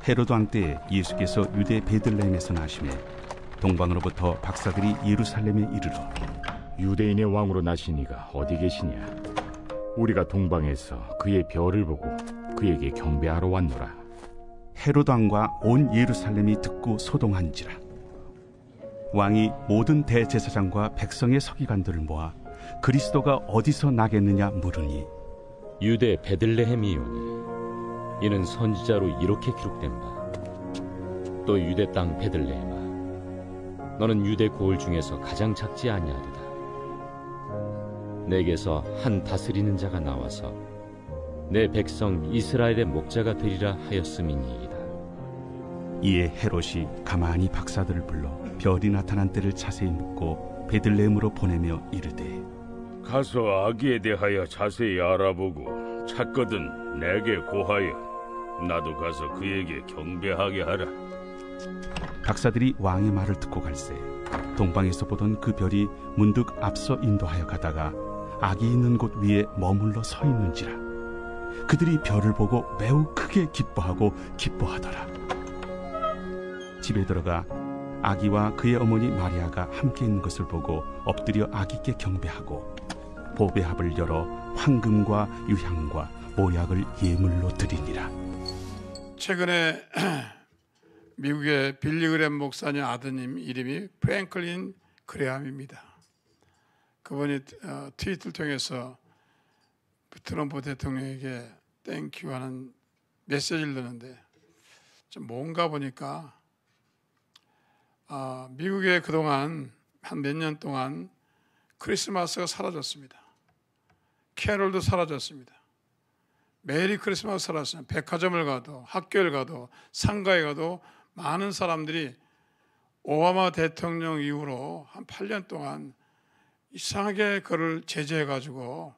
헤로드 왕 때 예수께서 유대 베들레헴에서 나심에 동방으로부터 박사들이 예루살렘에 이르러 유대인의 왕으로 나신 이가 어디 계시냐? 우리가 동방에서 그의 별을 보고 그에게 경배하러 왔노라. 헤로드 왕과 온 예루살렘이 듣고 소동한지라. 왕이 모든 대제사장과 백성의 서기관들을 모아 그리스도가 어디서 나겠느냐 물으니 유대 베들레헴이오니 이는 선지자로 이렇게 기록된 바 또 유대 땅 베들레헴아 너는 유대 고을 중에서 가장 작지 아니하리라. 내게서 한 다스리는 자가 나와서 내 백성 이스라엘의 목자가 되리라 하였음이니이다. 이에 헤롯이 가만히 박사들을 불러 별이 나타난 때를 자세히 묻고 베들레헴으로 보내며 이르되 가서 아기에 대하여 자세히 알아보고 찾거든 내게 고하여 나도 가서 그에게 경배하게 하라. 박사들이 왕의 말을 듣고 갈새 동방에서 보던 그 별이 문득 앞서 인도하여 가다가 아기 있는 곳 위에 머물러 서 있는지라. 그들이 별을 보고 매우 크게 기뻐하더라. 집에 들어가 아기와 그의 어머니 마리아가 함께 있는 것을 보고 엎드려 아기께 경배하고 보배합을 열어 황금과 유향과 모약을 예물로 드리니라. 최근에 미국의 빌리그램 목사님 아드님 이름이 프랭클린 그레함입니다. 그분이 트위터를 통해서 트럼프 대통령에게 땡큐 하는 메시지를 넣는데 좀 뭔가 보니까 미국에 그동안 한 몇 년 동안 크리스마스가 사라졌습니다. 캐롤도 사라졌습니다. 메리 크리스마스 사라졌습니다. 백화점을 가도 학교를 가도 상가에 가도 많은 사람들이 오바마 대통령 이후로 한 8년 동안 이상하게 그를 제재해가지고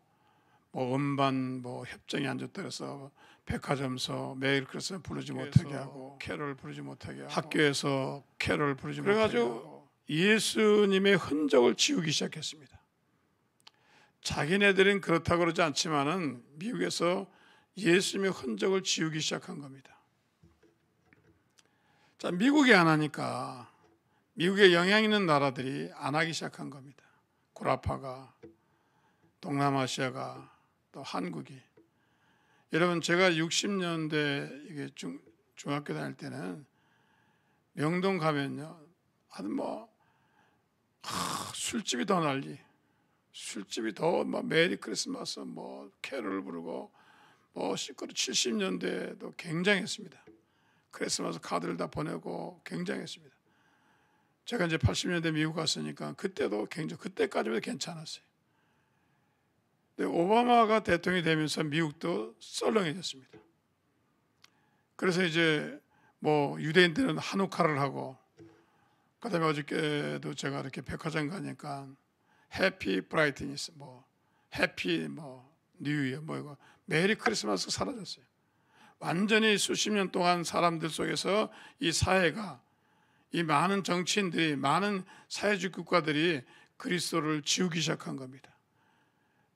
뭐 음반 뭐 협정이 안 좋다 그래서 백화점서 메리 크리스마스 부르지 못하게 하고 캐롤 부르지 못하게 하고 학교에서 캐롤 부르지 못하게 하고 그래가지고 예수님의 흔적을 지우기 시작했습니다. 자기네들은 그렇다고 그러지 않지만은 미국에서 예수님의 흔적을 지우기 시작한 겁니다. 자, 미국이 안 하니까 미국에 영향 있는 나라들이 안 하기 시작한 겁니다. 구라파가, 동남아시아가, 또 한국이. 여러분 제가 60년대 이게 중학교 다닐 때는 명동 가면요, 아주 술집이 더 난리, 술집이 더 메리 크리스마스 캐롤을 부르고 시끄러 70년대도 굉장했습니다. 크리스마스 카드를 다 보내고 굉장했습니다. 제가 이제 80년대 미국 갔으니까 그때까지도 괜찮았어요. 근데 오바마가 대통령이 되면서 미국도 썰렁해졌습니다. 그래서 이제 유대인들은 하누카를 하고, 그다음에 어저께도 제가 이렇게 백화점 가니까 해피 브라이트니스, 해피 뉴 이어 이거 메리 크리스마스 사라졌어요. 완전히 수십 년 동안 사람들 속에서 이 사회가, 이 많은 정치인들이, 많은 사회주의 국가들이 그리스도를 지우기 시작한 겁니다.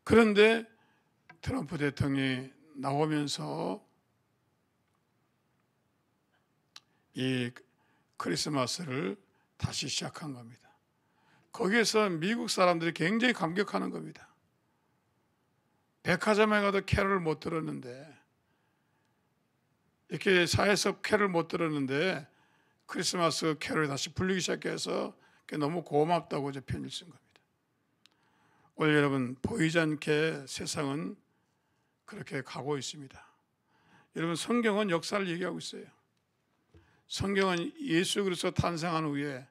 그런데 트럼프 대통령이 나오면서 이 크리스마스를 다시 시작한 겁니다. 거기에서 미국 사람들이 굉장히 감격하는 겁니다. 백화점에 가도 캐롤을 못 들었는데, 이렇게 사회적 캐롤을 못 들었는데 크리스마스 캐롤이 다시 불리기 시작해서 너무 고맙다고 이제 편지를 쓴 겁니다. 오늘 여러분, 보이지 않게 세상은 그렇게 가고 있습니다. 여러분, 성경은 역사를 얘기하고 있어요. 성경은 예수 그리스도 탄생한 후에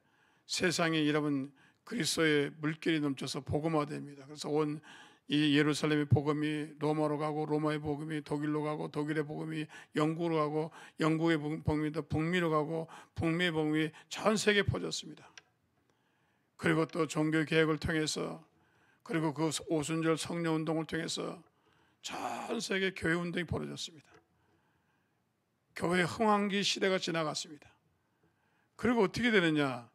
세상에 여러분 그리스도의 물길이 넘쳐서 복음화됩니다. 그래서 온 이 예루살렘의 복음이 로마로 가고, 로마의 복음이 독일로 가고, 독일의 복음이 영국으로 가고, 영국의 복음이 북미로 가고, 북미의 복음이 전 세계에 퍼졌습니다. 그리고 또 종교 개혁을 통해서, 그리고 그 오순절 성령 운동을 통해서 전 세계 교회 운동이 벌어졌습니다. 교회 흥황기 시대가 지나갔습니다. 그리고 어떻게 되느냐?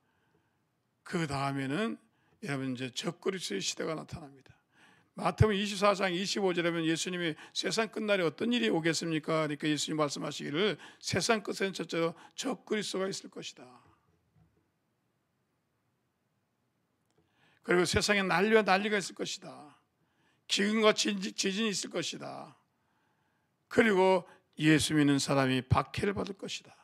그 다음에는 여러분 이제 적그리스도의 시대가 나타납니다. 마태복음 24장 25절에 보면 예수님이 세상 끝날에 어떤 일이 오겠습니까? 그러니까 예수님 말씀하시기를 세상 끝에는 첫째로 적 그리스도가 있을 것이다. 그리고 세상에 난리와 난리가 있을 것이다. 기근과 지진이 있을 것이다. 그리고 예수 믿는 사람이 박해를 받을 것이다.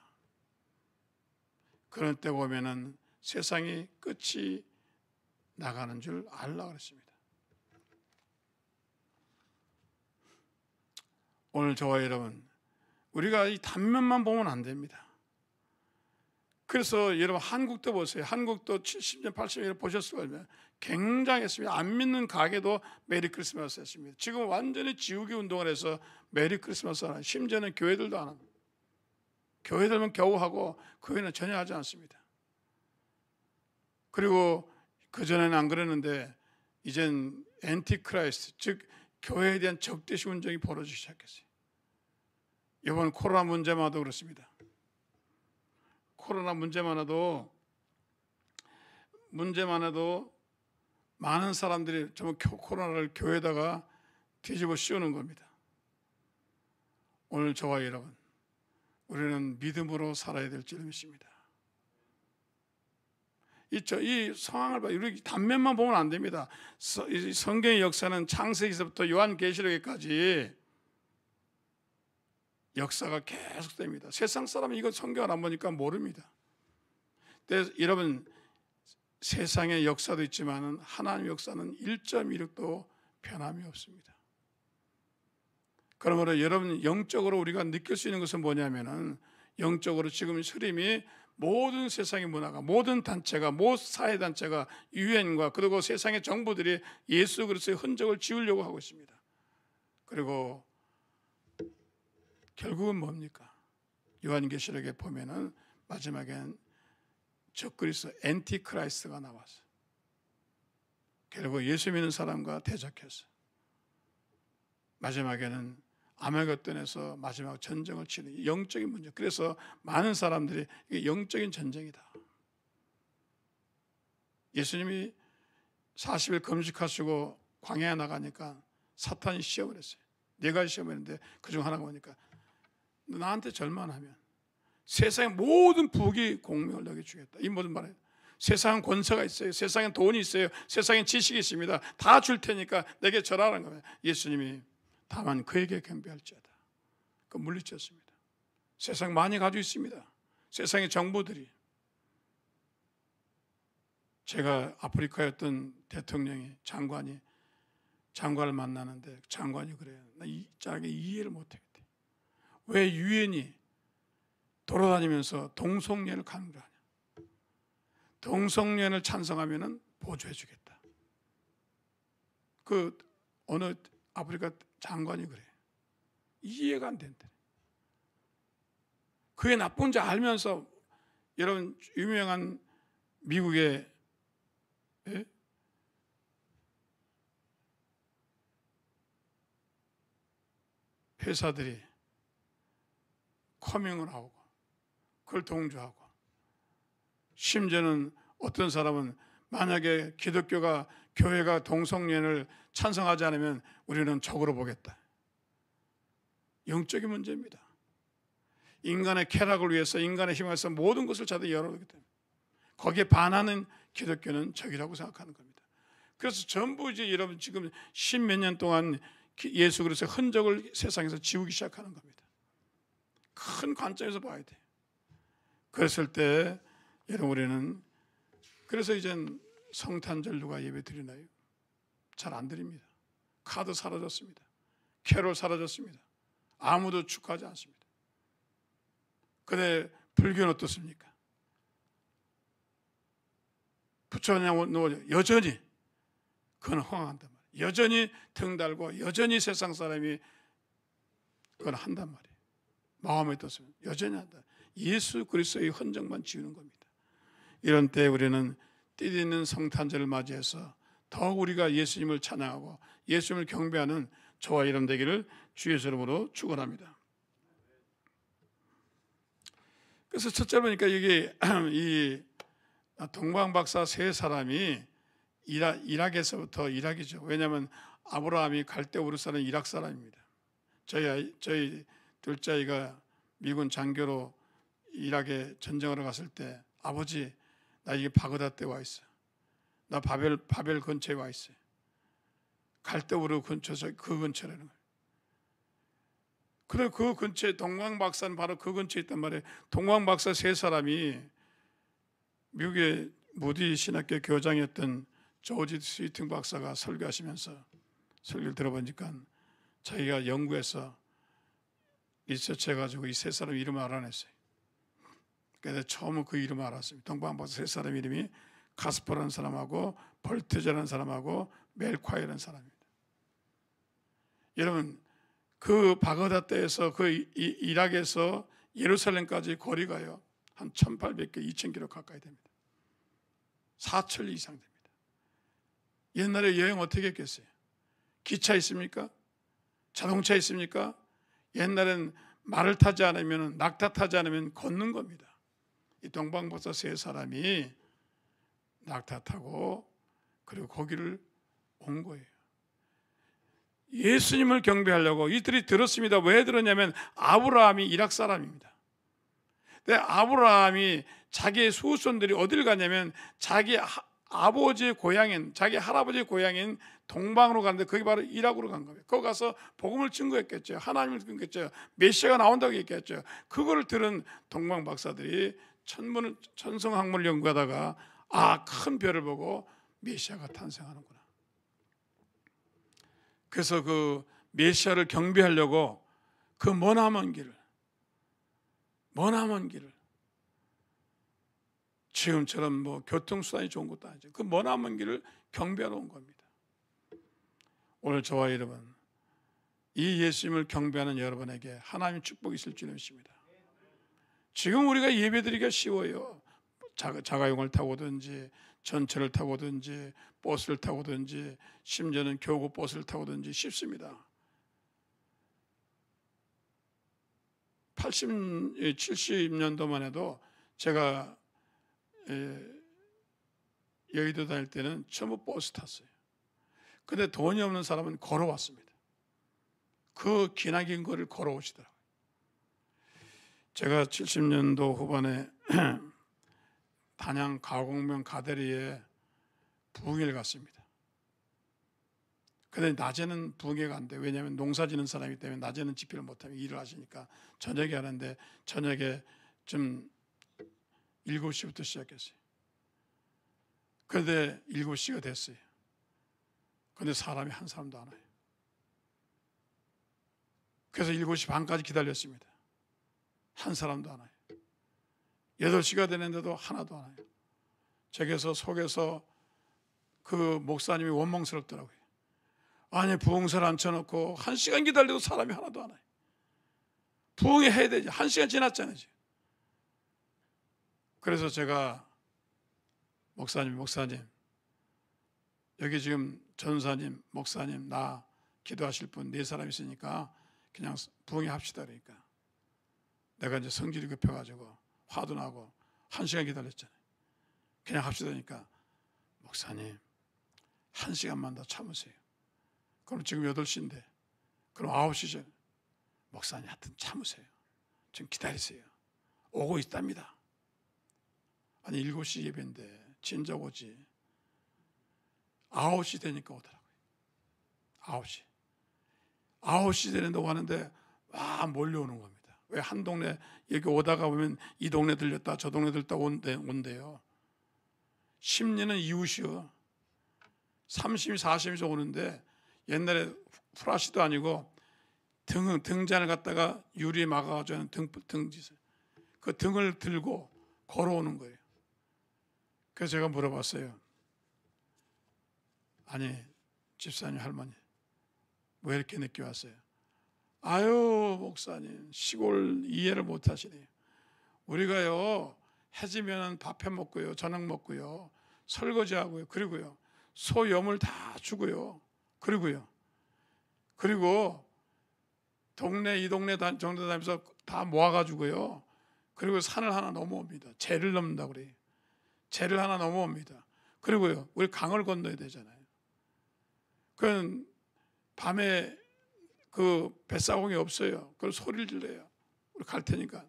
그런 때 보면은 세상이 끝이 나가는 줄 알라 그랬습니다. 오늘 저와 여러분, 우리가 이 단면만 보면 안 됩니다. 그래서 여러분 한국도 보세요. 한국도 70년, 80년 보셨을 거예요. 굉장했습니다. 안 믿는 가게도 메리 크리스마스 했습니다. 지금 완전히 지우개 운동을 해서 메리 크리스마스 하나, 심지어는 교회들도 안 합니다. 교회들만 겨우 하고 교회는 전혀 하지 않습니다. 그리고 그전에는 안 그랬는데 이젠 엔티크라이스트, 즉 교회에 대한 적대시 운동이 벌어지기 시작했어요. 이번 코로나 문제마도 그렇습니다. 코로나 문제만 해도 많은 사람들이 정말 코로나를 교회에다가 뒤집어 씌우는 겁니다. 오늘 저와 여러분, 우리는 믿음으로 살아야 될 줄 믿습니다. 이 상황을 봐, 우리 단면만 보면 안 됩니다. 성경의 역사는 창세기서부터 요한계시록에까지 역사가 계속됩니다. 세상 사람은 이거 성경을 안 보니까 모릅니다. 근데 여러분, 세상의 역사도 있지만 하나님의 역사는 1.16도 변함이 없습니다. 그러므로 여러분, 영적으로 우리가 느낄 수 있는 것은 뭐냐면은, 영적으로 지금 흐름이 모든 세상의 문화가, 모든 단체가, 모든 사회단체가, 유엔과 그리고 세상의 정부들이 예수 그리스도의 흔적을 지우려고 하고 있습니다. 그리고 결국은 뭡니까? 요한계시록에 보면은 마지막엔 적그리스도 엔티크라이스트가 나와서 결국 예수 믿는 사람과 대적해서 마지막에는 아메게돈에서 마지막 전쟁을 치는 영적인 문제. 그래서 많은 사람들이 이게 영적인 전쟁이다. 예수님이 40일 금식하시고 광야에 나가니까 사탄이 시험을 했어요. 4가지 시험을 했는데 그중 하나가 뭐니까, 나한테 절만하면 세상의 모든 부귀 공명을 너에게 주겠다. 이 모든 말에 세상은 권세가 있어요. 세상엔 돈이 있어요. 세상엔 지식이 있습니다. 다 줄 테니까 내게 절하라는 거예요. 예수님이 다만 그에게 경배할지어다. 그 물리쳤습니다. 세상 많이 가지고 있습니다. 세상의 정부들이. 제가 아프리카에 어떤 대통령이 장관을 만나는데 장관이 그래요. 나 이 짝에 이해를 못하겠대. 왜 유엔이 돌아다니면서 동성애를 강조하냐? 동성애를 찬성하면은 보조해주겠다. 그 어느 아프리카 장관이 그래. 이해가 안 된대. 그게 나쁜지 알면서, 여러분, 유명한 미국의 회사들이 커밍을 하고 그걸 동조하고, 심지어는 어떤 사람은 만약에 기독교가, 교회가 동성애를 찬성하지 않으면 우리는 적으로 보겠다. 영적인 문제입니다. 인간의 쾌락을 위해서, 인간의 힘을 위해서 모든 것을 자들 열어놓기 때문에 거기에 반하는 기독교는 적이라고 생각하는 겁니다. 그래서 전부 이제 여러분 지금 10몇 년 동안 예수 그리스도의 흔적을 세상에서 지우기 시작하는 겁니다. 큰 관점에서 봐야 돼요. 그랬을 때 여러분, 우리는 그래서 이젠 성탄절 누가 예배 드리나요? 잘 안 드립니다. 카드 사라졌습니다. 캐롤 사라졌습니다. 아무도 축하하지 않습니다. 근데 불교는 어떻습니까? 부처님 여전히 그건 허황한단 말이에요. 여전히 등 달고 여전히 세상 사람이 그건 한단 말이에요. 마음에 떴으면 여전히 한다. 예수 그리스도의 흔적만 지우는 겁니다. 이런 때 우리는 뜻있는 성탄절을 맞이해서 더욱 우리가 예수님을 찬양하고 예수님을 경배하는 저와 여러분 되기를 주의 이름으로 축원합니다. 그래서 첫째 보니까 이게 이 동방 박사 세 사람이 이락에서부터, 이락이죠. 왜냐하면 아브라함이 갈대우르 사는 이락 사람입니다. 저희 둘째 아이가 미군 장교로 이락에 전쟁하러 갔을 때 아버지 나 이게 바그다드에 와 있어. 나 바벨 근처에 와 있어요. 갈대우르 근처에서 그 근처라는 거예요. 그래 그 근처에 동방박사는 바로 그 근처에 있단 말이에요. 동방박사 세 사람이 미국의 무디 신학교 교장이었던 조지 스위팅 박사가 설교하시면서 설교를 들어보니까 자기가 연구해서 리서치해가지고 이 세 사람 이름을 알아냈어요. 그래서 처음 그 이름을 알았습니다. 동방박사 세 사람 이름이 카스퍼라는 사람하고 벌트제라는 사람하고 멜콰이라는 사람입니다. 여러분 그 바그다드에서 그 이락에서 예루살렘까지 거리가요 한 1,800km, 2,000km 가까이 됩니다. 4,000리 이상 됩니다. 옛날에 여행 어떻게 했겠어요? 기차 있습니까? 자동차 있습니까? 옛날엔 말을 타지 않으면 낙타 타지 않으면 걷는 겁니다. 이 동방박사 세 사람이 낙타 타고 그리고 거기를 온 거예요. 예수님을 경배하려고 이들이 들었습니다. 왜 들었냐면 아브라함이 이락 사람입니다. 근데 아브라함이 자기의 후손들이 어딜 가냐면 자기 아버지의 고향인 자기 할아버지의 고향인 동방으로 갔는데 거기 바로 이락으로 간 거예요. 거기 가서 복음을 증거했겠죠. 하나님을 증거했겠죠. 메시아가 나온다고 얘기했죠. 그거를 들은 동방 박사들이 천성학문을 연구하다가 큰 별을 보고 메시아가 탄생하는구나. 그래서 그 메시아를 경배하려고 그 머나먼 길을 지금처럼 뭐 교통수단이 좋은 것도 아니죠. 그 머나먼 길을 경배하러 온 겁니다. 오늘 저와 여러분 이 예수님을 경배하는 여러분에게 하나님의 축복이 있을 줄 믿습니다. 지금 우리가 예배드리기가 쉬워요. 자가용을 타고든지 전철을 타고든지 버스를 타고든지 심지어는 교구 버스를 타고든지 쉽습니다. 70년도만 해도 제가 여의도 다닐 때는 전부 버스 탔어요. 근데 돈이 없는 사람은 걸어왔습니다. 그 기나긴 거리를 걸어오시더라고요. 제가 70년도 후반에 단양 가곡면 가대리에 부흥회를 갔습니다. 근데 낮에는 부흥회가 안 돼요. 왜냐하면 농사 지는 사람이기 때문에 낮에는 집회를 못하면 일을 하시니까 저녁에 하는데 저녁에 좀 7시부터 시작했어요. 그런데 7시가 됐어요. 그런데 사람이 한 사람도 안 와요. 그래서 7시 반까지 기다렸습니다. 한 사람도 안 와요. 8시가 되는데도 하나도 안 와요. 제게서 속에서 그 목사님이 원망스럽더라고요. 아니 부흥사를 앉혀놓고 1시간 기다려도 사람이 하나도 안 와요. 부흥회 해야 되지. 1시간 지났잖아요. 그래서 제가 목사님 여기 지금 전사님, 목사님, 나 기도하실 분 4사람 있으니까 그냥 부흥회 합시다. 그러니까 내가 이제 성질이 급해가지고 화도 나고 1시간 기다렸잖아요. 그냥 합시다니까 목사님 1시간만 더 참으세요. 그럼 지금 8시인데 그럼 9시 전 목사님 하여튼 참으세요. 좀 기다리세요. 오고 있답니다. 아니 7시 예배인데 진작 오지. 9시 되니까 오더라고요. 9시 되는데 오는데 와 몰려오는 겁니다. 왜 한 동네 여기 오다가 보면 이 동네 들렸다 저 동네 들렸다 온대요. 심리는 이웃이요. 30이 40이서 오는데 옛날에 프라시도 아니고 등잔을 갖다가 유리에 막아가지고 등짓을 그 등을 들고 걸어오는 거예요. 그래서 제가 물어봤어요. 아니 집사님 할머니 왜 이렇게 늦게 왔어요? 아유 목사님 시골 이해를 못 하시네요. 우리가요 해지면 밥 해 먹고요 저녁 먹고요 설거지하고요 그리고요 소염을 다 주고요 그리고 동네 이 동네 정도 다니면서 다 모아가지고요 그리고 산을 하나 넘어옵니다. 재를 넘는다고 그래요. 재를 하나 넘어옵니다. 그리고요 우리 강을 건너야 되잖아요. 그건 밤에 그 뱃사공이 없어요. 그걸 소리를 질러요. 우리 갈 테니까.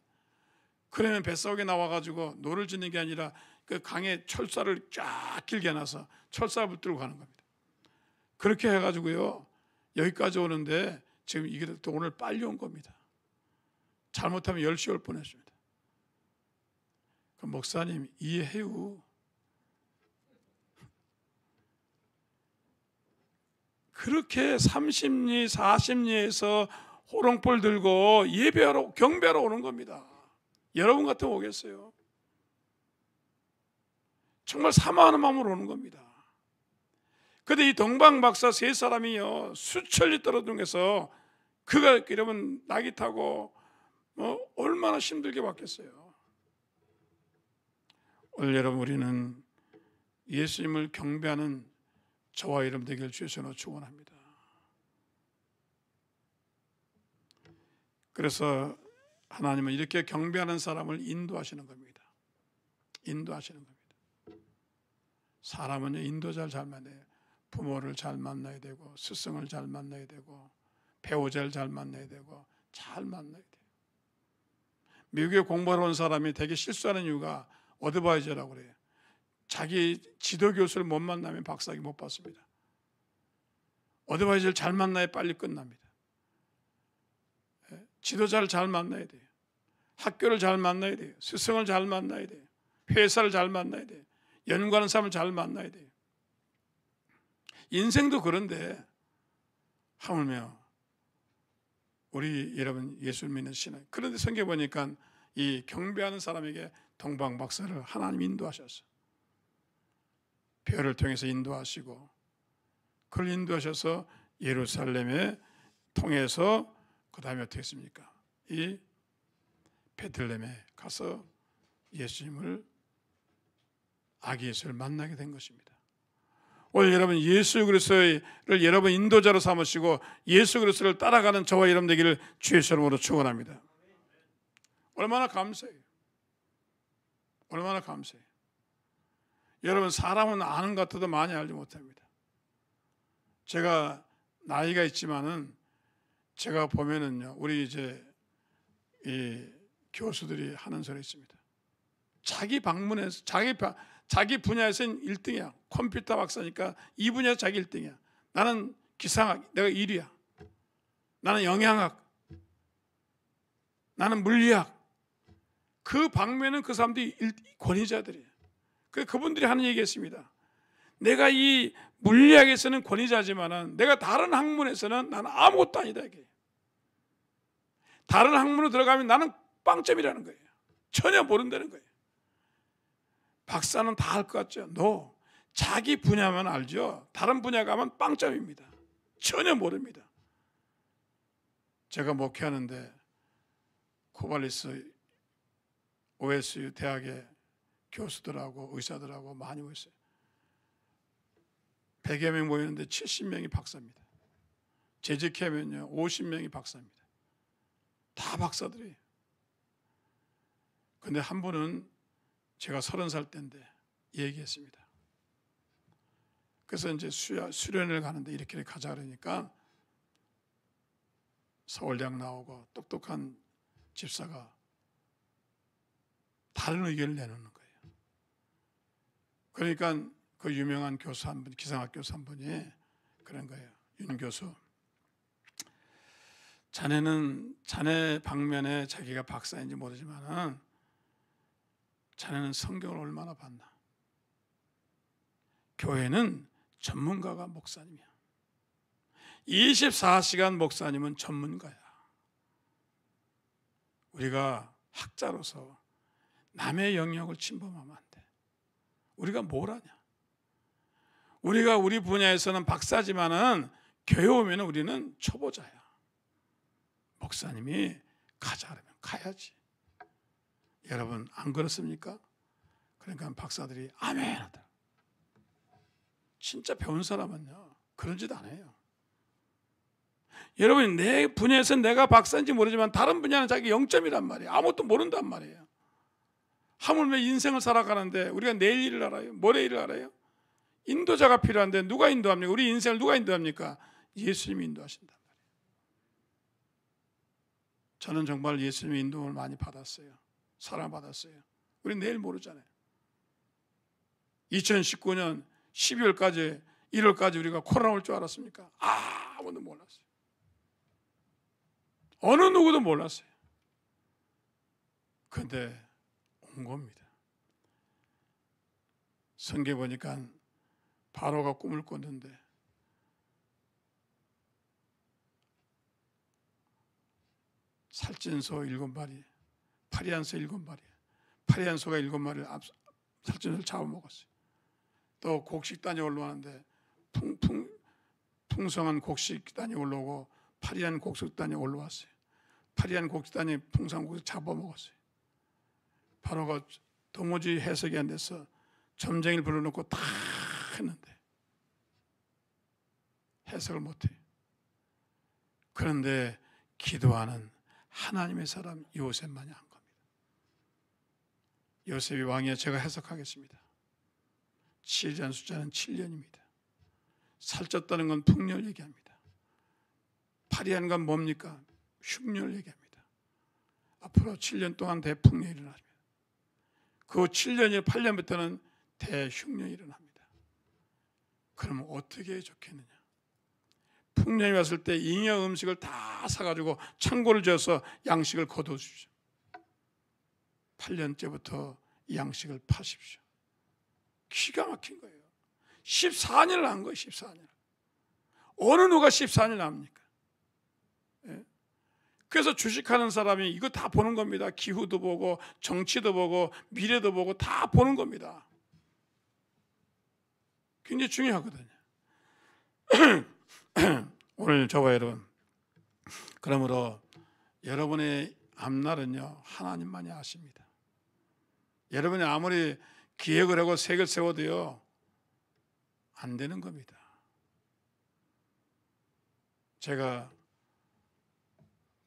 그러면 뱃사공에 나와가지고 노를 짓는 게 아니라 그 강에 철사를 쫙 길게 놔서 철사 붙들고 가는 겁니다. 그렇게 해가지고요 여기까지 오는데 지금 이게 또 오늘 빨리 온 겁니다. 잘못하면 10시 올 뻔했습니다. 그 목사님 이해해요. 그렇게 30리 40리에서 호롱불 들고 예배하러 경배하러 오는 겁니다. 여러분 같으면 오겠어요? 정말 사모하는 마음으로 오는 겁니다. 근데 이 동방 박사 세 사람이요 수천리 떨어져서 그가 이러면 낙이 타고 얼마나 힘들게 받겠어요. 오늘 여러분 우리는 예수님을 경배하는 저와 여러분 되기를 주여서 축원합니다. 그래서 하나님은 이렇게 경배하는 사람을 인도하시는 겁니다. 인도하시는 겁니다. 사람은 인도자를 잘 만나요. 부모를 잘 만나야 되고 스승을 잘 만나야 되고 배우자를 잘 만나야 되고 잘 만나야 돼요. 미국에 공부하러 온 사람이 되게 실수하는 이유가 어드바이저라고 그래요. 자기 지도 교수를 못 만나면 박사학위 못 받습니다. 어드바이저를 잘 만나야 빨리 끝납니다. 지도자를 잘 만나야 돼요. 학교를 잘 만나야 돼요. 스승을 잘 만나야 돼요. 회사를 잘 만나야 돼요. 연구하는 사람을 잘 만나야 돼요. 인생도 그런데 하물며 우리 여러분 예수 믿는 신앙, 그런데 성경 보니까 이 경배하는 사람에게 동방 박사를 하나님 인도하셨어요. 별을 통해서 인도하시고 그걸 인도하셔서 예루살렘에 통해서 그 다음에 어떻게 했습니까? 이 베들레헴에 가서 예수님을 아기 예수를 만나게 된 것입니다. 오늘 여러분 예수 그리스도를 여러분 인도자로 삼으시고 예수 그리스도를 따라가는 저와 여러분 되기를 주의 이름으로 축원합니다. 얼마나 감사해요. 얼마나 감사해요. 여러분 사람은 아는 것 같아도 많이 알지 못합니다. 제가 나이가 있지만은 제가 보면은요 우리 이제 이 교수들이 하는 소리 있습니다. 자기 방문에서 자기 분야에서는 1등이야. 컴퓨터 박사니까 이 분야에서 자기 1등이야. 나는 기상학, 내가 1위야. 나는 영양학, 나는 물리학. 그 방면은 그 사람들이 권위자들이에요. 그분들이 하는 얘기였습니다. 내가 이 물리학에서는 권위자지만은 내가 다른 학문에서는 나는 아무것도 아니다 이게. 다른 학문으로 들어가면 나는 빵점이라는 거예요. 전혀 모른다는 거예요. 박사는 다 할 것 같죠? No. 자기 분야만 알죠. 다른 분야 가면 빵점입니다. 전혀 모릅니다. 제가 목회하는데 코발리스 OSU 대학의 교수들하고 의사들하고 많이 모였어요. 100여 명 모이는데 70명이 박사입니다. 재직하면요 50명이 박사입니다. 다 박사들이에요. 근데 한 분은 제가 30살 때인데 얘기했습니다. 그래서 이제 수련을 가는데 이렇게 가자 그러니까 서울대학 나오고 똑똑한 집사가 다른 의견을 내놓는 거예요. 그러니까 그 유명한 교수 한 분, 기상학 교수 한 분이 그런 거예요. 윤 교수, 자네는 자네 방면에 자기가 박사인지 모르지만은 자네는 성경을 얼마나 봤나? 교회는 전문가가 목사님이야. 24시간 목사님은 전문가야. 우리가 학자로서 남의 영역을 침범하면 안 돼. 우리가 뭘 하냐? 우리가 우리 분야에서는 박사지만은 교회 오면 우리는 초보자야. 목사님이 가자 그러면 가야지. 여러분 안 그렇습니까? 그러니까 박사들이 아멘 하더라. 진짜 배운 사람은요 그런 짓 안 해요. 여러분 내 분야에서 내가 박사인지 모르지만 다른 분야는 자기 0점이란 말이에요. 아무것도 모른단 말이에요. 하물며 인생을 살아가는데 우리가 내일 일을 알아요? 모레 일을 알아요? 인도자가 필요한데 누가 인도합니까? 우리 인생을 누가 인도합니까? 예수님이 인도하신단 말이에요. 저는 정말 예수님의 인도를 많이 받았어요. 사랑받았어요. 우리 내일 모르잖아요. 2019년 12월까지 1월까지 우리가 코로나 올 줄 알았습니까? 아무도 몰랐어요. 어느 누구도 몰랐어요. 그런데 온 겁니다. 성경에 보니까 바로가 꿈을 꿨는데 살찐소 7마리, 파리한 소 7마리, 파리한 소가 7마리를 살찐소를 잡아먹었어요. 또 곡식단이 올라오는데 풍성한 곡식단이 올라오고 파리한 곡식단이 올라왔어요. 파리한 곡식단이 풍성한 곡식 잡아먹었어요. 바로가 도무지 해석이 안 돼서 점쟁이를 불러놓고 다 했는데 해석을 못해요. 그런데 기도하는 하나님의 사람 요셉만이 한 겁니다. 요셉이 왕이야. 제가 해석하겠습니다. 7장 숫자는 7년입니다. 살쪘다는 건 풍년을 얘기합니다. 파리한 건 뭡니까? 흉년을 얘기합니다. 앞으로 7년 동안 대풍년이 일어납니다. 그 7년이 8년부터는 대흉년이 일어납니다. 그러면 어떻게 좋겠느냐? 풍년이 왔을 때 잉여 음식을 다 사가지고 창고를 지어서 양식을 거둬주십시오. 8년째부터 이 양식을 파십시오. 기가 막힌 거예요. 14년을 한 거예요. 14년. 어느 누가 14년을 합니까? 예? 그래서 주식하는 사람이 이거 다 보는 겁니다. 기후도 보고 정치도 보고 미래도 보고 다 보는 겁니다. 굉장히 중요하거든요. 오늘 저와 여러분, 그러므로 여러분의 앞날은요 하나님만이 아십니다. 여러분이 아무리 기획을 하고 색을 세워도요 안 되는 겁니다. 제가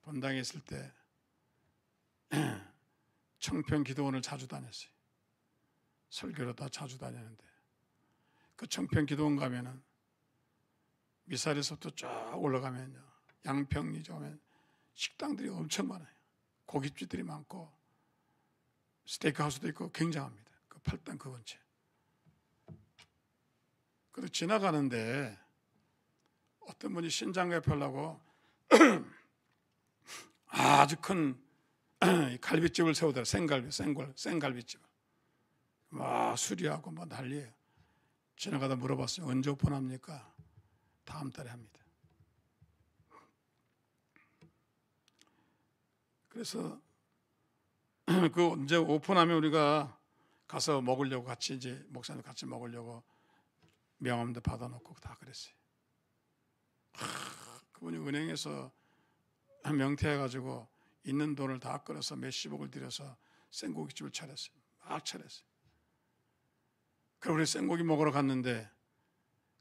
본당에 있을 때 청평 기도원을 자주 다녔어요. 설교로 다 자주 다녔는데 그 청평 기도원 가면은 미사리서부터 쫙 올라가면요 양평리 가면 식당들이 엄청 많아요. 고깃집들이 많고 스테이크하우스도 있고 굉장합니다. 그 팔당 그 근처에. 그리고 지나가는데 어떤 분이 신장갑 하려고 아주 큰 갈비집을 세우더라. 생갈비집을 막 수리하고 뭐 난리예요. 지나가다 물어봤어요. 언제 오픈합니까? 다음 달에 합니다. 그래서 그 언제 오픈하면 우리가 가서 먹으려고 같이 이제 목사님 같이 먹으려고 명함도 받아놓고 다 그랬어요. 그분이 은행에서 명퇴해가지고 있는 돈을 다 끌어서 몇십억을 들여서 생고기집을 차렸어요. 막 차렸어요. 그럼 우리 생고기 먹으러 갔는데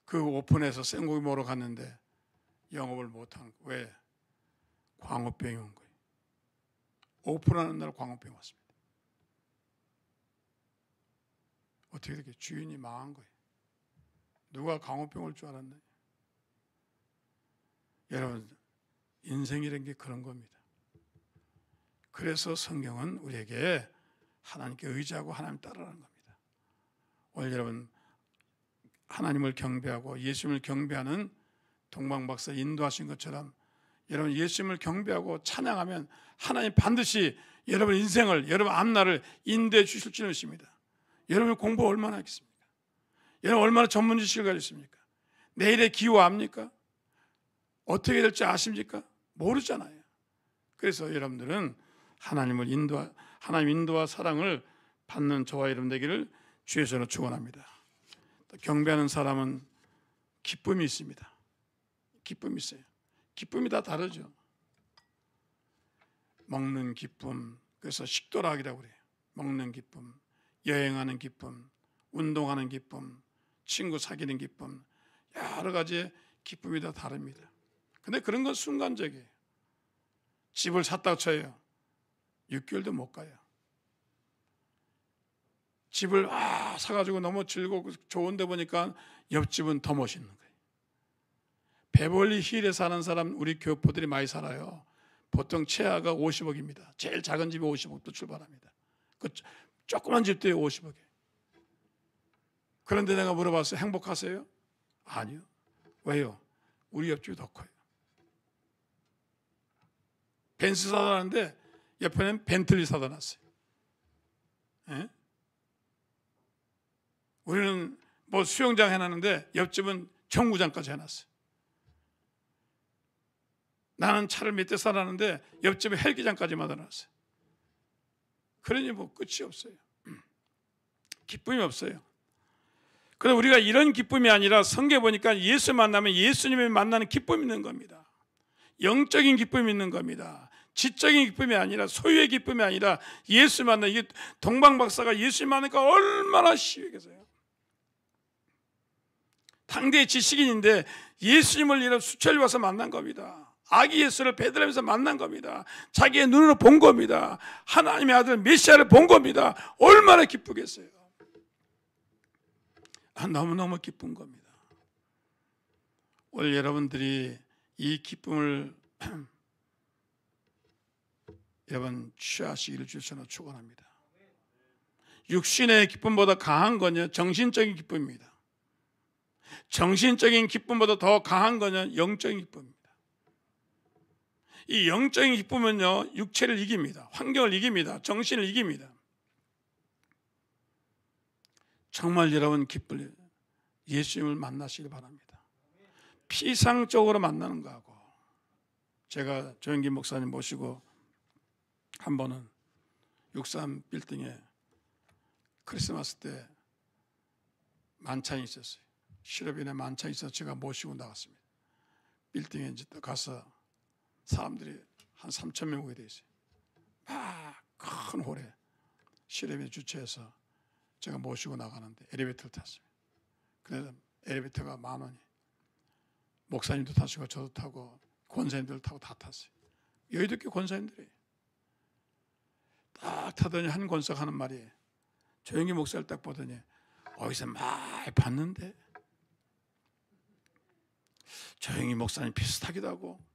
그 오픈해서 생고기 먹으러 갔는데 영업을 못한 거예요. 왜? 광우병이 온 거예요. 오픈하는 날 광우병 왔습니다. 어떻게 이렇게 주인이 망한 거예요. 누가 광우병 올 줄 알았나요? 여러분 인생이라는 게 그런 겁니다. 그래서 성경은 우리에게 하나님께 의지하고 하나님 따르라는 겁니다. 오늘 여러분 하나님을 경배하고 예수님을 경배하는 동방박사 인도하신 것처럼 여러분 예수님을 경배하고 찬양하면 하나님 반드시 여러분 인생을 여러분 앞날을 인도해 주실 줄 믿습니다. 여러분 공부 얼마나 하겠습니까? 여러분 얼마나 전문 지식을 가지고 있습니까? 내일의 기후 압니까? 어떻게 될지 아십니까? 모르잖아요. 그래서 여러분들은 하나님 인도와 사랑을 받는 저와 여러분 되기를 주의 손으로 축원합니다. 경배하는 사람은 기쁨이 있습니다. 기쁨이 있어요. 기쁨이 다 다르죠. 먹는 기쁨, 그래서 식도락이라고 그래요. 먹는 기쁨, 여행하는 기쁨, 운동하는 기쁨, 친구 사귀는 기쁨, 여러 가지 기쁨이 다 다릅니다. 근데 그런 건 순간적이에요. 집을 샀다고 쳐요. 6개월도 못 가요. 집을 사가지고 너무 즐겁고 좋은데 보니까 옆집은 더 멋있는 거예요. 베벌리 힐에 사는 사람 우리 교포들이 많이 살아요. 보통 최하가 50억입니다. 제일 작은 집이 50억도 출발합니다. 그 조그만 집도 50억이에요. 그런데 내가 물어봤어요. 행복하세요? 아니요. 왜요? 우리 옆집이 더 커요. 벤츠 사다 놨는데 옆에는 벤틀리 사다 놨어요. 예? 우리는 뭐 수영장 해놨는데 옆집은 정구장까지 해놨어요. 나는 차를 몇 대 사놨는데 옆집에 헬기장까지 만들어놨어요. 그러니 뭐 끝이 없어요. 기쁨이 없어요. 그런데 우리가 이런 기쁨이 아니라 성경에 보니까 예수 만나면 예수님을 만나는 기쁨이 있는 겁니다. 영적인 기쁨이 있는 겁니다. 지적인 기쁨이 아니라 소유의 기쁨이 아니라 예수 만나. 이게 동방 박사가 예수 만나니까 얼마나 시위겠어요. 당대의 지식인인데 예수님을 이런 수천리 와서 만난 겁니다. 아기 예수를 베들레헴에서 만난 겁니다. 자기의 눈으로 본 겁니다. 하나님의 아들 메시아를 본 겁니다. 얼마나 기쁘겠어요. 너무너무 기쁜 겁니다. 오늘 여러분들이 이 기쁨을 여러분 취하시기를 주셔서 축원합니다. 육신의 기쁨보다 강한 거는 정신적인 기쁨입니다. 정신적인 기쁨보다 더 강한 거는 영적인 기쁨입니다. 이 영적인 기쁨은요, 육체를 이깁니다. 환경을 이깁니다. 정신을 이깁니다. 정말 여러분 기쁠 예수님을 만나시길 바랍니다. 피상적으로 만나는 거하고, 제가 조영기 목사님 모시고 한 번은 63 빌딩에 크리스마스 때 만찬이 있었어요. 실업인의 만찬이 있어서 제가 모시고 나갔습니다. 빌딩에 이제 가서 사람들이 한 3,000명 오게 돼 있어요. 막 큰 홀에 실업인 주최해서 제가 모시고 나가는데 엘리베이터를 탔어요. 그래서 엘리베이터가 10,000원이, 목사님도 타시고 저도 타고 권사님들 타고 다 탔어요. 여의도교 권사님들이 딱 타더니 한 권사가 하는 말이, 조영기 목사를 딱 보더니 어디서 많이 봤는데 조영기 목사님 비슷하기도 하고.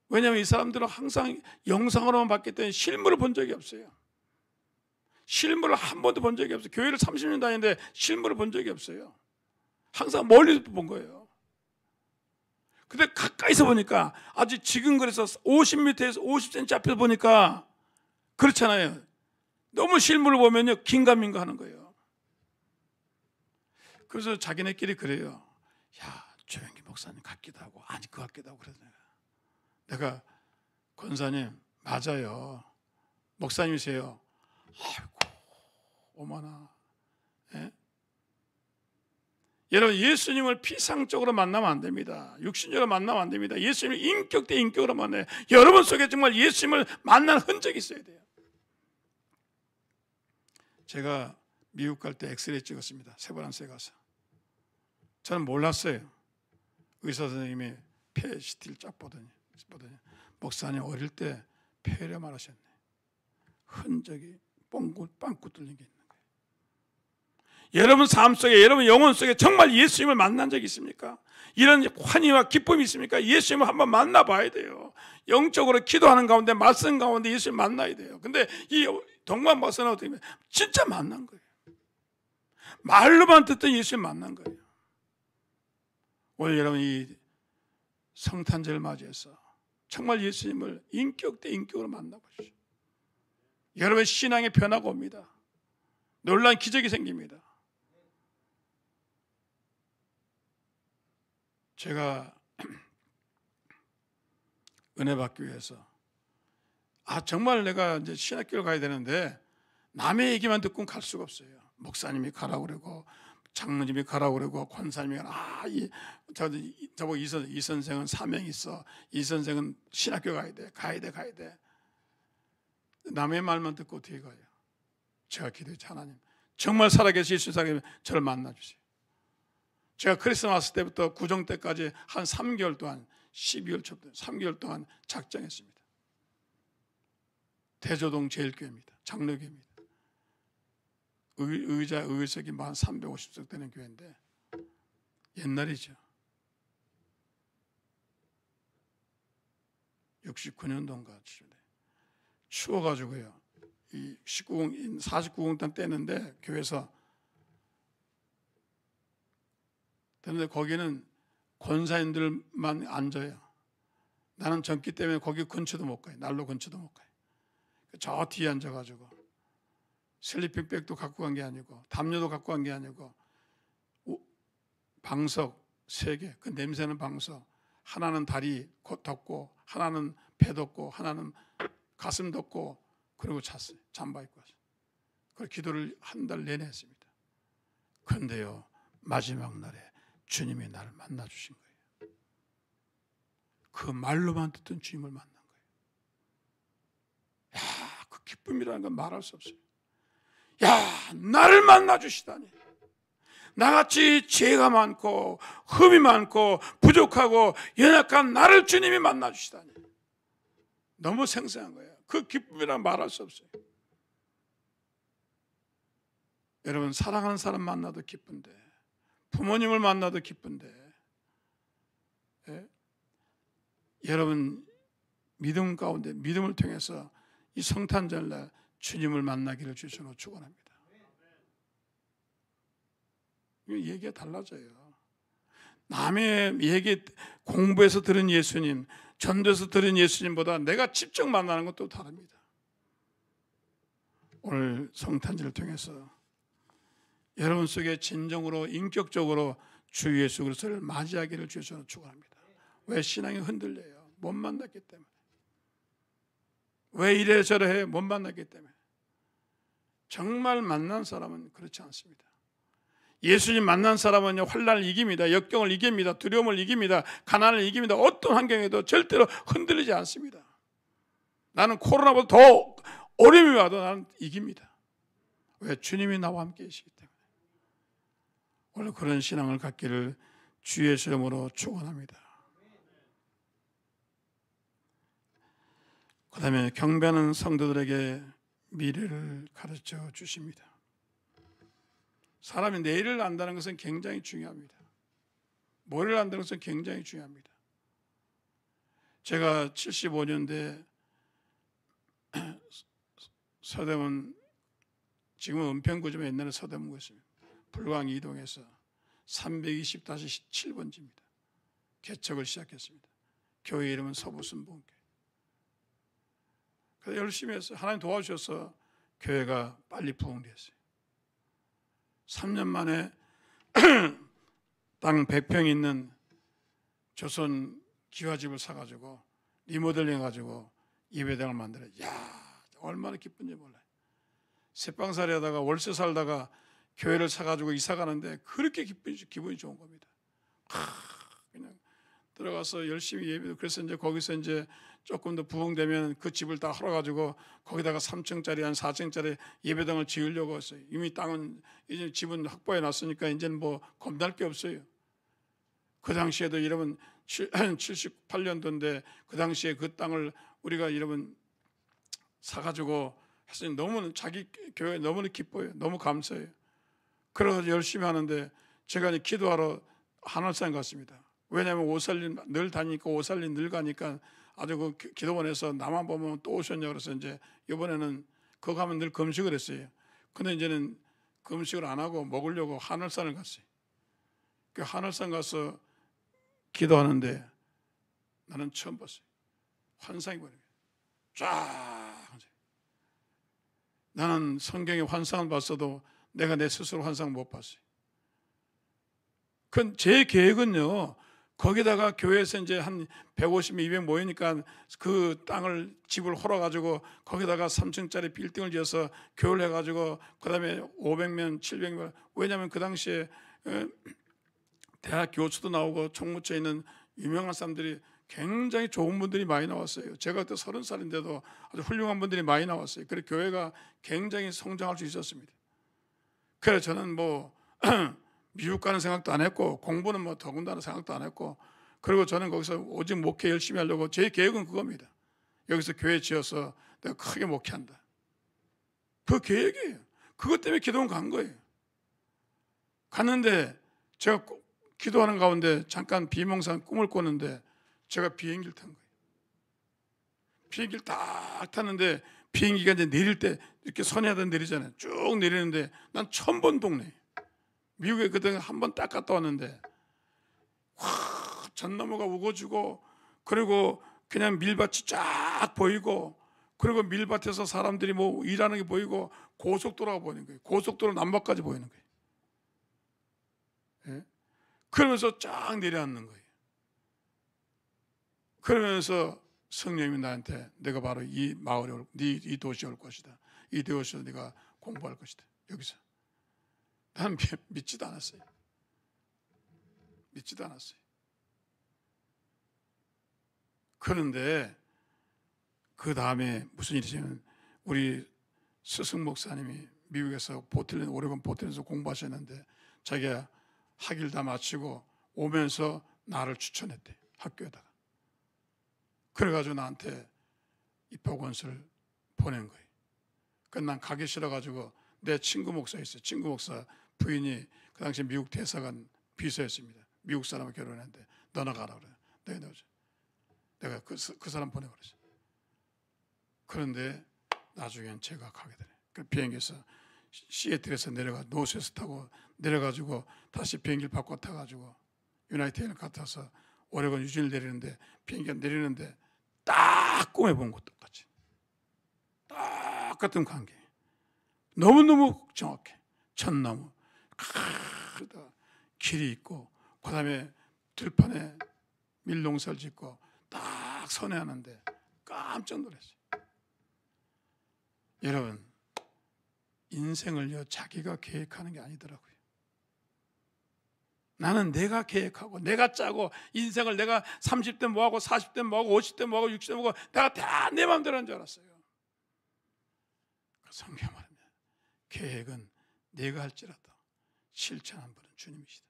왜냐하면 이 사람들은 항상 영상으로만 봤기 때문에 실물을 본 적이 없어요. 실물을 한 번도 본 적이 없어요. 교회를 30년 다니는데 실물을 본 적이 없어요. 항상 멀리서 본 거예요. 근데 가까이서 보니까 아주 지금 그래서 50m에서 50cm 앞에서 보니까 그렇잖아요. 너무 실물을 보면요 긴가민가 하는 거예요. 그래서 자기네끼리 그래요. 야, 조영기 목사님 같기도 하고 아닐 것 같기도 하고. 그래서 내가 권사님 맞아요. 목사님이세요. 아이고 어머나. 예? 여러분 예수님을 피상적으로 만나면 안 됩니다. 육신적으로 만나면 안 됩니다. 예수님을 인격 대 인격으로 만나요. 여러분 속에 정말 예수님을 만난 흔적이 있어야 돼요. 제가 미국 갈 때 엑스레이 찍었습니다. 세브란스에 가서. 저는 몰랐어요. 의사 선생님이 폐 CT를 쫙 보더니 목사님 어릴 때 폐렴 하셨네. 흔적이 빵꾸 뚫린 게 있는 거예요. 여러분 삶 속에, 여러분 영혼 속에 정말 예수님을 만난 적이 있습니까? 이런 환희와 기쁨이 있습니까? 예수님을 한번 만나봐야 돼요. 영적으로 기도하는 가운데, 말씀 가운데 예수님 만나야 돼요. 근데 이 동방 박사는 어떻게 보면 진짜 만난 거예요. 말로만 듣던 예수님 만난 거예요. 오늘 여러분 이 성탄절을 맞이해서 정말 예수님을 인격 대 인격으로 만나보시죠. 여러분의 신앙의 변화가 옵니다. 놀라운 기적이 생깁니다. 제가 은혜 받기 위해서 정말 내가 이제 신학교를 가야 되는데 남의 얘기만 듣고는 갈 수가 없어요. 목사님이 가라고 그러고 장로님이 가라고 그러고 권사님이 저보고 이 선생은 사명이 있어. 이 선생은 신학교 가야 돼. 남의 말만 듣고 어떻게 가요? 제가 기도했죠. 하나님 정말 살아계신 예수 사람이 저를 만나주세요. 제가 크리스마스 때부터 구정 때까지 한 3개월 동안 12월 초부터 3개월 동안 작정했습니다. 대조동 제일교회입니다. 장로교회입니다. 의석이 한 350석 되는 교회인데 옛날이죠. 69년도인가 추워가지고요. 이 49공 땅 떼는데 교회에서 그런데 거기는 권사님들만 앉아요. 나는 젊기 때문에 거기 근처도 못 가요. 난로 근처도 못 가요. 저 뒤에 앉아가지고 슬리핑백도 갖고 간 게 아니고 담요도 갖고 간 게 아니고 방석 3개, 그 냄새는 방석 하나는 다리 덮고 하나는 배 덮고 하나는 가슴 덮고 그리고 잤어요. 잠바 입고 왔어요. 그걸 기도를 한 달 내내 했습니다. 그런데요 마지막 날에 주님이 나를 만나 주신 거예요. 그 말로만 듣던 주님을 만난 거예요. 야, 그 기쁨이라는 건 말할 수 없어요. 야, 나를 만나 주시다니. 나같이 죄가 많고 흠이 많고 부족하고 연약한 나를 주님이 만나 주시다니. 너무 생생한 거예요. 그 기쁨이란 말할 수 없어요. 여러분 사랑하는 사람 만나도 기쁜데, 부모님을 만나도 기쁜데, 예? 여러분 믿음 가운데 믿음을 통해서 이 성탄절날 주님을 만나기를 주시로 축원합니다. 얘기가 달라져요. 남의 얘기 공부해서 들은 예수님, 전도에서 들은 예수님보다 내가 직접 만나는 것도 다릅니다. 오늘 성탄절을 통해서 여러분 속에 진정으로 인격적으로 주 예수 그리스도를 맞이하기를 주셔서 축원합니다. 왜 신앙이 흔들려요? 못 만났기 때문에. 왜 이래저래 못 만났기 때문에. 정말 만난 사람은 그렇지 않습니다. 예수님 만난 사람은 환난을 이깁니다. 역경을 이깁니다. 두려움을 이깁니다. 가난을 이깁니다. 어떤 환경에도 절대로 흔들리지 않습니다. 나는 코로나보다 더 어려움이 와도 나는 이깁니다. 왜? 주님이 나와 함께 계시기 때문에. 오늘 그런 신앙을 갖기를 주의 이름으로 축원합니다. 그 다음에 경배하는 성도들에게 미래를 가르쳐 주십니다. 사람이 내일을 안다는 것은 굉장히 중요합니다. 모레를 안다는 것은 굉장히 중요합니다. 제가 75년대 서대문, 지금은 은평구지만 옛날에 서대문구였습니다. 불광 이동해서 320-7번지입니다. 개척을 시작했습니다. 교회 이름은 서부순복음교회. 그래서 열심히 했어요. 하나님 도와주셔서 교회가 빨리 부흥됐어요. 3년 만에 땅 100평 있는 조선 기와집을 사가지고 리모델링 해가지고 예배당을 만들어요. 야, 얼마나 기쁜지 몰라요. 새빵살이 하다가 월세 살다가 교회를 사가지고 이사 가는데 그렇게 기분이 좋은 겁니다. 그냥 들어가서 열심히 예배도. 그래서 이제 거기서 이제 조금 더 부흥되면 그 집을 다 헐어가지고 거기다가 3층짜리 한 4층짜리 예배당을 지으려고 했어요. 이미 땅은 이제 집은 확보해 놨으니까 이제는 뭐 겁날 게 없어요. 그 당시에도 여러분 78년도인데 그 당시에 그 땅을 우리가 여러분 사가지고 했으니 너무 자기 교회 너무나 기뻐요. 너무 감사해요. 그래서 열심히 하는데 제가 이제 기도하러 한월산 갔습니다. 왜냐하면 오살림 늘 다니니까 오살림 늘 가니까 아주 그 기도원에서 나만 보면 또 오셨냐 그래서 이제 이번에는 그거 가면 늘 금식을 했어요. 근데 이제는 금식을 안 하고 먹으려고 한월산을 갔어요. 그 한월산 가서 기도하는데 나는 처음 봤어요. 환상이 보입니다. 쫙. 나는 성경의 환상을 봤어도 내가 내 스스로 환상 못 봤어요. 그 제 계획은요. 거기다가 교회에서 이제 한 150명, 200 모이니까 그 땅을 집을 헐어가지고 거기다가 3층짜리 빌딩을 지어서 교회를 해가지고 그 다음에 500명, 700명. 왜냐하면 그 당시에 대학 교수도 나오고 총무처에 있는 유명한 사람들이 굉장히 좋은 분들이 많이 나왔어요. 제가 그때 30살인데도 아주 훌륭한 분들이 많이 나왔어요. 그래서 교회가 굉장히 성장할 수 있었습니다. 그래서 저는 뭐 미국 가는 생각도 안 했고 공부는 뭐 더군다나 생각도 안 했고 그리고 저는 거기서 오직 목회 열심히 하려고 제 계획은 그겁니다. 여기서 교회 지어서 내가 크게 목회한다. 그 계획이에요. 그것 때문에 기도원 간 거예요. 갔는데 제가 기도하는 가운데 잠깐 비몽사몽 꿈을 꿨는데 제가 비행기를 탄 거예요. 비행기를 딱 탔는데 비행기가 이제 내릴 때 이렇게 선회하다 내리잖아요. 쭉 내리는데 난 처음 본 동네. 미국에 그때 한 번 딱 갔다 왔는데 전나무가 우거지고 그리고 그냥 밀밭이 쫙 보이고 그리고 밀밭에서 사람들이 뭐 일하는 게 보이고 고속도로가 보이는 거예요. 고속도로 남바까지 보이는 거예요. 예? 그러면서 쫙 내려앉는 거예요. 그러면서 성령님이 나한테 내가 바로 이 마을에 올, 이 도시에 올 것이다. 이 도시에서 네가 공부할 것이다. 여기서. 나는 믿지도 않았어요. 믿지도 않았어요. 그런데 그 다음에 무슨 일이 있냐면 우리 스승 목사님이 미국에서 오레곤 포틀랜드에서 공부하셨는데 자기가 학위를 다 마치고 오면서 나를 추천했대. 학교에다가. 그래가지고 나한테 입학원서를 보낸 거예요. 그래서 난 가기 싫어가지고 내 친구 목사 있어요. 친구 목사 부인이 그 당시 미국 대사관 비서였습니다. 미국 사람을 결혼했는데 너나 가라 그래. 내가 그 사람 보내버렸어요. 그런데 나중엔 제가 가게 되네. 그 비행기에서 시애틀에서 내려가 노스에서 타고 내려가지고 다시 비행기를 바꿔 타가지고 유나이티드 에어라인을 갔다서 오레곤 유진을 내리는데 비행기가 내리는데 딱 꿈에 본 것 똑같이 딱 같은 관계. 너무너무 정확해. 전나무 길이 있고 그 다음에 들판에 밀농사를 짓고 딱 선회하는데 깜짝 놀랐어요. 여러분 인생을요 자기가 계획하는 게 아니더라고요. 나는 내가 계획하고 내가 짜고 인생을 내가 30대 뭐하고 40대 뭐하고 50대 뭐하고 60대 뭐하고 내가 다 내 마음대로 하는 줄 알았어요. 그 성경 말합니다. 계획은 내가 할지라도 실천한 분은 주님이시다.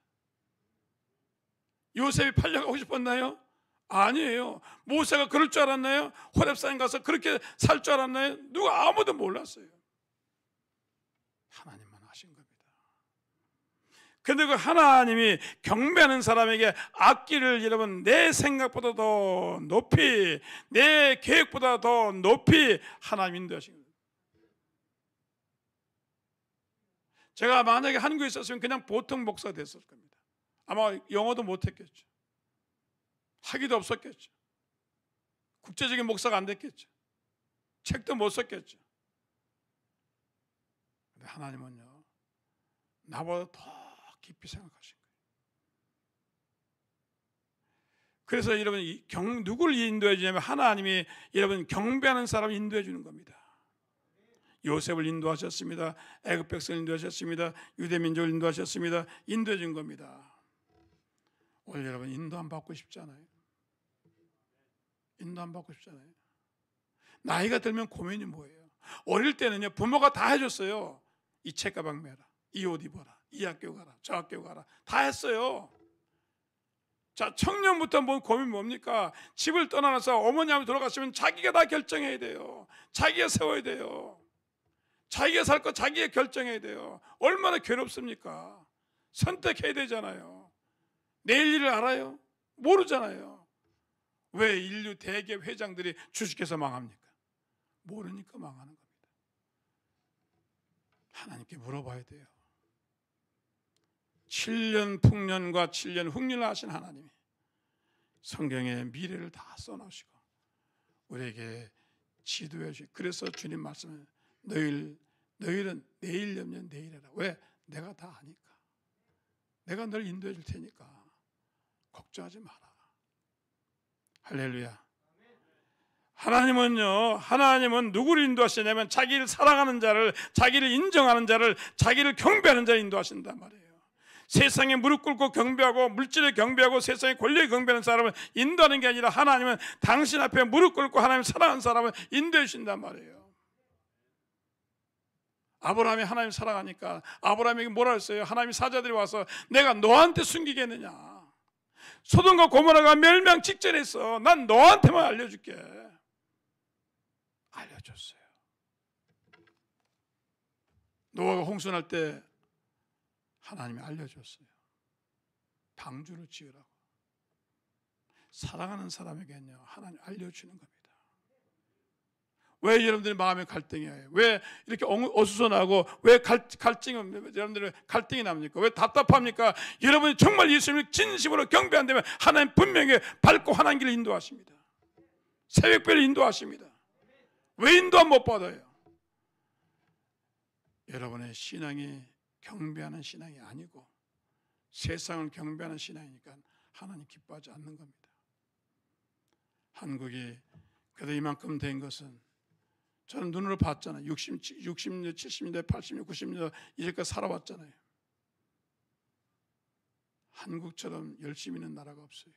요셉이 팔려가고 싶었나요? 아니에요. 모세가 그럴 줄 알았나요? 호렙산 가서 그렇게 살 줄 알았나요? 누가 아무도 몰랐어요. 하나님만 하신 겁니다. 근데 그 하나님이 경배하는 사람에게 악기를 여러분 내 생각보다 더 높이 내 계획보다 더 높이 하나님 인도하신 겁니다. 제가 만약에 한국에 있었으면 그냥 보통 목사가 됐을 겁니다. 아마 영어도 못했겠죠. 학위도 없었겠죠. 국제적인 목사가 안 됐겠죠. 책도 못 썼겠죠. 근데 하나님은요 나보다 더 깊이 생각하신 거예요. 그래서 여러분 누구를 인도해 주냐면 하나님이 여러분 경배하는 사람을 인도해 주는 겁니다. 요셉을 인도하셨습니다. 애굽 백성을 인도하셨습니다. 유대 민족을 인도하셨습니다. 인도해 준 겁니다. 오늘 여러분 인도 안 받고 싶잖아요. 인도 안 받고 싶잖아요. 나이가 들면 고민이 뭐예요? 어릴 때는요 부모가 다 해줬어요. 이 책가방 매라, 이 옷 입어라, 이 학교 가라, 저 학교 가라 다 했어요. 자 청년부터 뭔 고민 뭡니까? 집을 떠나서 어머니 돌아가시면 자기가 다 결정해야 돼요. 자기가 세워야 돼요. 자기가 살 거 자기가 결정해야 돼요. 얼마나 괴롭습니까? 선택해야 되잖아요. 내일 일을 알아요? 모르잖아요. 왜 인류 대개 회장들이 주식해서 망합니까? 모르니까 망하는 겁니다. 하나님께 물어봐야 돼요. 7년 풍년과 7년 흉년을 하신 하나님이 성경에 미래를 다 써놓으시고 우리에게 지도해 주시고 그래서 주님 말씀을 너희는 내일 염려 내일 해라. 왜? 내가 다 아니까. 내가 널 인도해 줄 테니까 걱정하지 마라. 할렐루야. 하나님은 누구를 인도하시냐면 자기를 사랑하는 자를, 자기를 인정하는 자를, 자기를 경배하는 자를 인도하신단 말이에요. 세상에 무릎 꿇고 경배하고 물질에 경배하고 세상에 권력에 경배하는 사람을 인도하는 게 아니라 하나님은 당신 앞에 무릎 꿇고 하나님 사랑하는 사람을 인도해 주신단 말이에요. 아브라함이 하나님 사랑하니까 아브라함에게 뭐라 했어요? 하나님 사자들이 와서 내가 너한테 숨기겠느냐? 소돔과 고모라가 멸망 직전에 있어. 난 너한테만 알려줄게. 알려줬어요. 노아가 홍수날 때 하나님이 알려줬어요. 방주를 지으라고. 사랑하는 사람에게는요 하나님 알려주는 겁니다. 왜 여러분들이 마음의 갈등이에요? 왜 이렇게 어수선하고 왜 여러분들의 갈등이 납니까? 왜 답답합니까? 여러분이 정말 예수님을 진심으로 경배한다면 하나님 분명히 밝고 환한 길을 인도하십니다. 새벽별을 인도하십니다. 왜 인도함 못 받아요? 여러분의 신앙이 경배하는 신앙이 아니고 세상을 경배하는 신앙이니까 하나님 기뻐하지 않는 겁니다. 한국이 그래도 이만큼 된 것은 저는 눈으로 봤잖아요. 60년, 70년대, 80년, 90년대 이제까지 살아왔잖아요. 한국처럼 열심히 있는 나라가 없어요.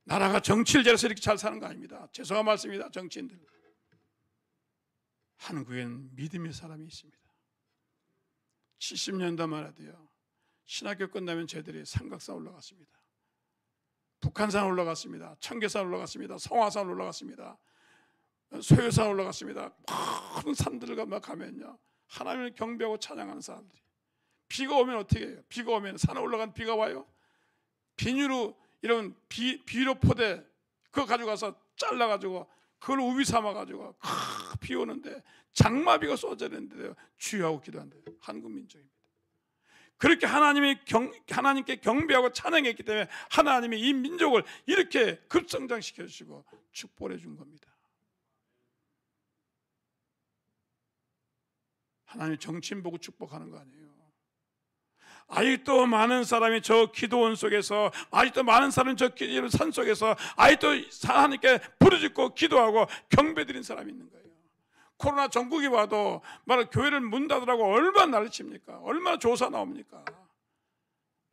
나라가 정치를 잘해서 이렇게 잘 사는 거 아닙니다. 죄송한 말씀입니다. 정치인들. 한국엔 믿음의 사람이 있습니다. 70년대만 해도요. 신학교 끝나면 저희들이 삼각산 올라갔습니다. 북한산 올라갔습니다. 청계산 올라갔습니다. 성화산 올라갔습니다. 소요산 올라갔습니다. 큰 산들을 가면요. 하나님을 경배하고 찬양하는 사람들이. 비가 오면 어떻게 해요? 비가 오면 산에 올라간 비가 와요. 비닐로 이런 비료 포대 그거 가져가서 잘라가지고 그걸 우비 삼아가지고 비 오는데 장마비가 쏟아지는데도 주여하고 기도한대요. 한국 민족입니다. 그렇게 하나님께 경배하고 찬양했기 때문에 하나님이 이 민족을 이렇게 급성장시켜 주시고 축복해 준 겁니다. 하나님이 정치인 보고 축복하는 거 아니에요. 아직도 많은 사람이 저 기도원 속에서, 아직도 많은 사람이 저 산 속에서 아직도 하나님께 부르짖고 기도하고 경배드린 사람이 있는 거예요. 코로나 전국이 와도 말을 교회를 문 닫으라고 얼마나 난리칩니까? 얼마나 조사 나옵니까?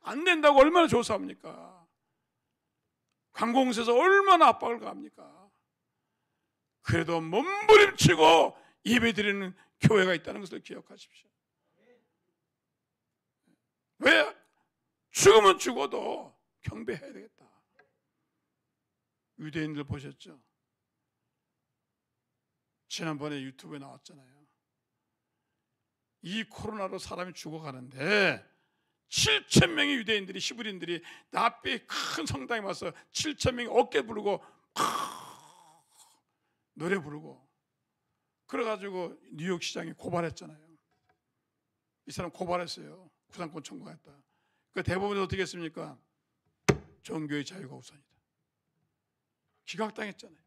안 된다고 얼마나 조사합니까? 관공서에서 얼마나 압박을 가합니까? 그래도 몸부림치고 예배드리는 교회가 있다는 것을 기억하십시오. 왜? 죽으면 죽어도 경배해야 되겠다. 유대인들 보셨죠? 지난번에 유튜브에 나왔잖아요. 이 코로나로 사람이 죽어가는데 7,000명의 유대인들이, 히브리인들이 낯빛 큰 성당에 와서 7,000명이 어깨 부르고 노래 부르고 그래가지고 뉴욕 시장에 고발했잖아요. 이 사람 고발했어요. 구상권 청구했다. 그 대법원이 어떻게 했습니까? 종교의 자유가 우선이다. 기각당했잖아요.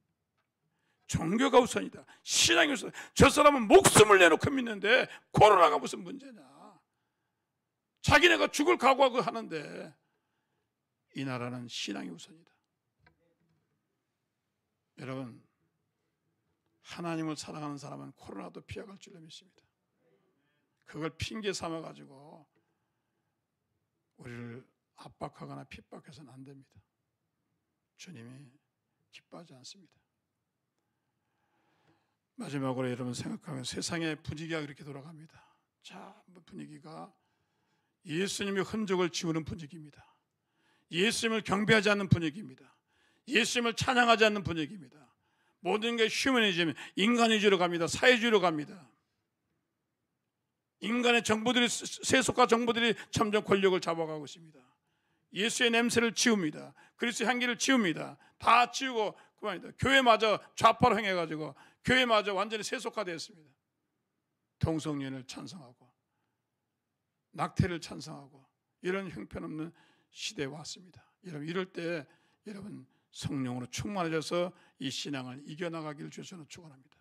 종교가 우선이다. 신앙이 우선. 저 사람은 목숨을 내놓고 믿는데 코로나가 무슨 문제냐. 자기네가 죽을 각오하고 하는데 이 나라는 신앙이 우선이다. 여러분, 하나님을 사랑하는 사람은 코로나도 피해갈 줄로 믿습니다. 그걸 핑계 삼아가지고 우리를 압박하거나 핍박해서는 안 됩니다. 주님이 기뻐하지 않습니다. 마지막으로 여러분 생각하면 세상의 분위기가 그렇게 돌아갑니다. 자, 분위기가 예수님의 흔적을 지우는 분위기입니다. 예수님을 경배하지 않는 분위기입니다. 예수님을 찬양하지 않는 분위기입니다. 모든 게 휴머니즘, 인간위주로 갑니다. 사회주의로 갑니다. 인간의 정부들이, 세속화 정부들이 점점 권력을 잡아가고 있습니다. 예수의 냄새를 지웁니다. 그리스도의 향기를 지웁니다. 다 지우고 그만이다. 교회마저 좌파로 행해가지고 교회마저 완전히 세속화되었습니다. 동성연을 찬성하고 낙태를 찬성하고 이런 형편없는 시대에 왔습니다. 여러분, 이럴 때 여러분 성령으로 충만해져서 이 신앙을 이겨나가기를 주셔서 축원합니다.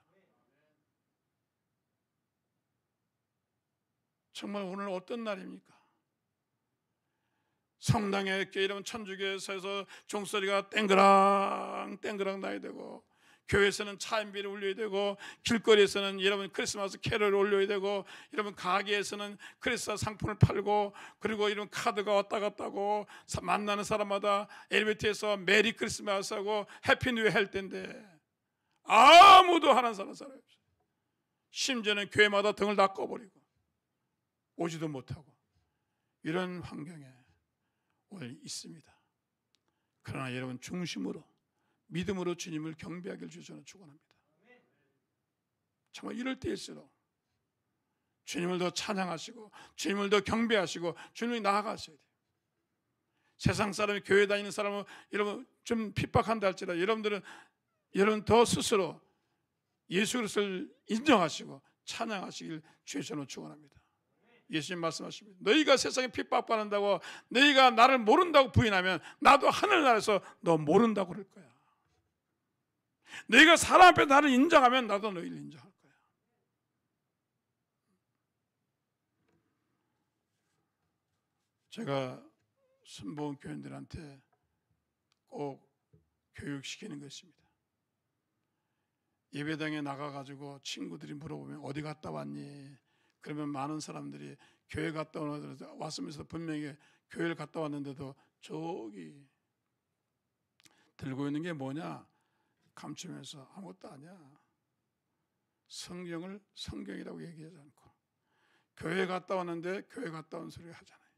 정말 오늘 어떤 날입니까? 성당에 이렇게 이러면 천주교에서 종소리가 땡그랑 땡그랑 나야 되고, 교회에서는 차인비를 울려야 되고, 길거리에서는 여러분 크리스마스 캐럴을 올려야 되고, 여러분 가게에서는 크리스마스 상품을 팔고, 그리고 이런 카드가 왔다 갔다 하고, 만나는 사람마다 엘리베이터에서 메리 크리스마스 하고 해피 뉴 이어 할 텐데 아무도 하는 사람이 없어요. 심지어는 교회마다 등을 다 꺼버리고 오지도 못하고 이런 환경에 오늘 있습니다. 그러나 여러분 중심으로 믿음으로 주님을 경배하기를 주셔서 축원합니다. 정말 이럴 때일수록 주님을 더 찬양하시고 주님을 더 경배하시고 주님을 나아가셔야 돼요. 세상 사람이 교회 다니는 사람은 여러분 좀 핍박한다 할지라도 여러분들은 더 스스로 예수 그리스도를 인정하시고 찬양하시길 주의 이름으로 축원합니다. 예수님 말씀하십니다. 너희가 세상에 핍박받는다고 너희가 나를 모른다고 부인하면 나도 하늘나라에서 너 모른다고 그럴 거야. 너희가 사람 앞에 나를 인정하면 나도 너희를 인정할 거야. 제가 순복음 교인들한테 꼭 교육시키는 것입니다. 예배당에 나가가지고 친구들이 물어보면 어디 갔다 왔니? 그러면 많은 사람들이 교회 갔다 왔으면서 분명히 교회를 갔다 왔는데도 저기 들고 있는 게 뭐냐? 감추면서 아무것도 아니야. 성경을 성경이라고 얘기하지 않고 교회 갔다 왔는데 교회 갔다 온 소리 하잖아요.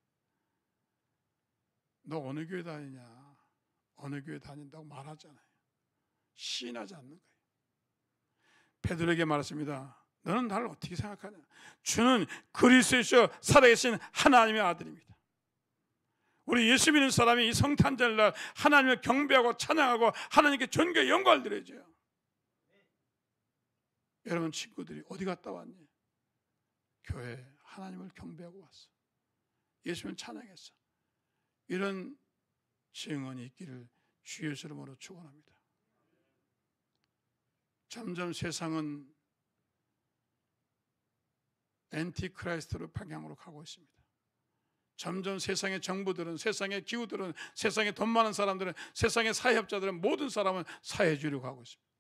너 어느 교회 다니냐? 어느 교회 다닌다고 말하잖아요. 시인하지 않는 거예요. 베드로에게 말했습니다. 너는 나를 어떻게 생각하냐? 주는 그리스도이시여 살아계신 하나님의 아들입니다. 우리 예수 믿는 사람이 이 성탄절날 하나님을 경배하고 찬양하고 하나님께 존귀 영광을 드려야죠. 여러분 친구들이 어디 갔다 왔니? 교회 하나님을 경배하고 왔어. 예수님을 찬양했어. 이런 증언이 있기를 주의 이름으로 축원합니다. 점점 세상은 엔티크라이스트로 방향으로 가고 있습니다. 점점 세상의 정부들은, 세상의 기후들은, 세상에 돈 많은 사람들은, 세상의 사회협자들은 모든 사람은 사회주의로 가고 있습니다.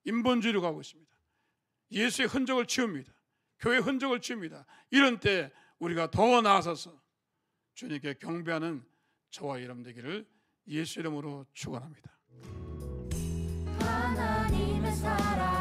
인본주의로 가고 있습니다. 예수의 흔적을 지웁니다. 교회의 흔적을 지웁니다. 이런 때 우리가 더 나아서서 주님께 경배하는 저와 여러분 되기를 예수 이름으로 축원합니다. 하나님의 사랑